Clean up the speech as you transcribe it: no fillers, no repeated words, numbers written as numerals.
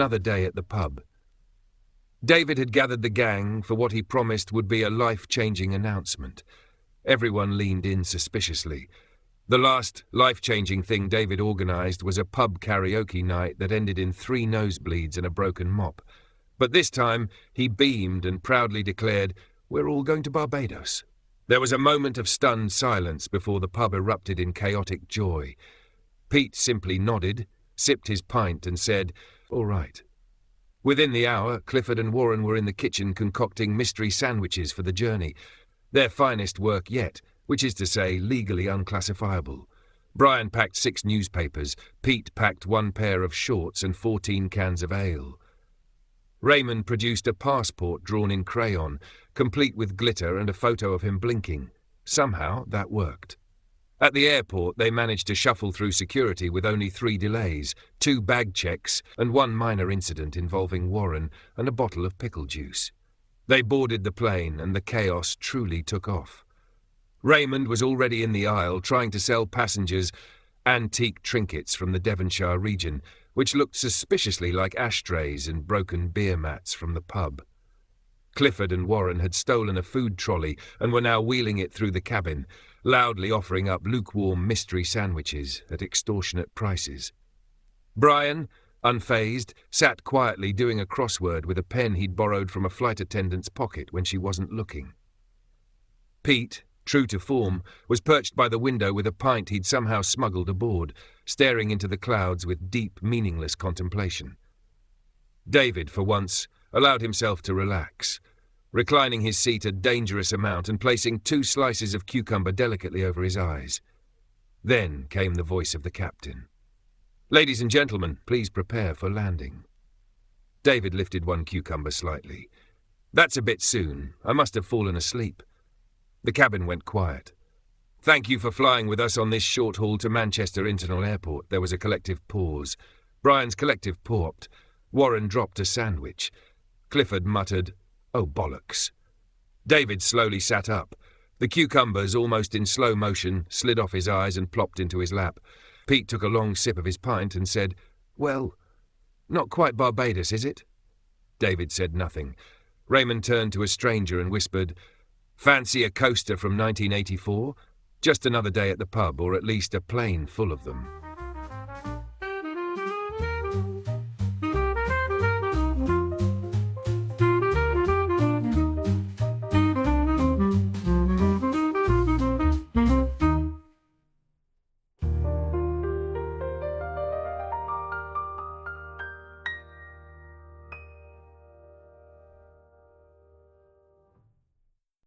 another day at the pub. David had gathered the gang for what he promised would be a life-changing announcement. Everyone leaned in suspiciously. The last life-changing thing David organised was a pub karaoke night that ended in 3 nosebleeds and a broken mop. But this time, he beamed and proudly declared, "We're all going to Barbados." There was a moment of stunned silence before the pub erupted in chaotic joy. Pete simply nodded, sipped his pint and said, "All right." Within the hour, Clifford and Warren were in the kitchen concocting mystery sandwiches for the journey, their finest work yet, which is to say legally unclassifiable. Brian packed 6 newspapers, Pete packed 1 pair of shorts and 14 cans of ale. Raymond produced a passport drawn in crayon, complete with glitter and a photo of him blinking. Somehow that worked. At the airport, they managed to shuffle through security with only 3 delays, 2 bag checks and 1 minor incident involving Warren and a bottle of pickle juice. They boarded the plane and the chaos truly took off. Raymond was already in the aisle trying to sell passengers antique trinkets from the Devonshire region, which looked suspiciously like ashtrays and broken beer mats from the pub. Clifford and Warren had stolen a food trolley and were now wheeling it through the cabin, loudly offering up lukewarm mystery sandwiches at extortionate prices. Brian, unfazed, sat quietly doing a crossword with a pen he'd borrowed from a flight attendant's pocket when she wasn't looking. Pete, true to form, was perched by the window with a pint he'd somehow smuggled aboard, staring into the clouds with deep, meaningless contemplation. David, for once, allowed himself to relax, reclining his seat a dangerous amount and placing 2 slices of cucumber delicately over his eyes. Then came the voice of the captain. "Ladies and gentlemen, please prepare for landing." David lifted 1 cucumber slightly. "That's a bit soon. I must have fallen asleep." The cabin went quiet. "Thank you for flying with us on this short haul to Manchester International Airport." There was a collective pause. Brian's collective popped. Warren dropped a sandwich. Clifford muttered, "Oh, bollocks." David slowly sat up. The cucumbers, almost in slow motion, slid off his eyes and plopped into his lap. Pete took a long sip of his pint and said, "Well, not quite Barbados, is it?" David said nothing. Raymond turned to a stranger and whispered, "Fancy a coaster from 1984? Just another day at the pub, or at least a plane full of them."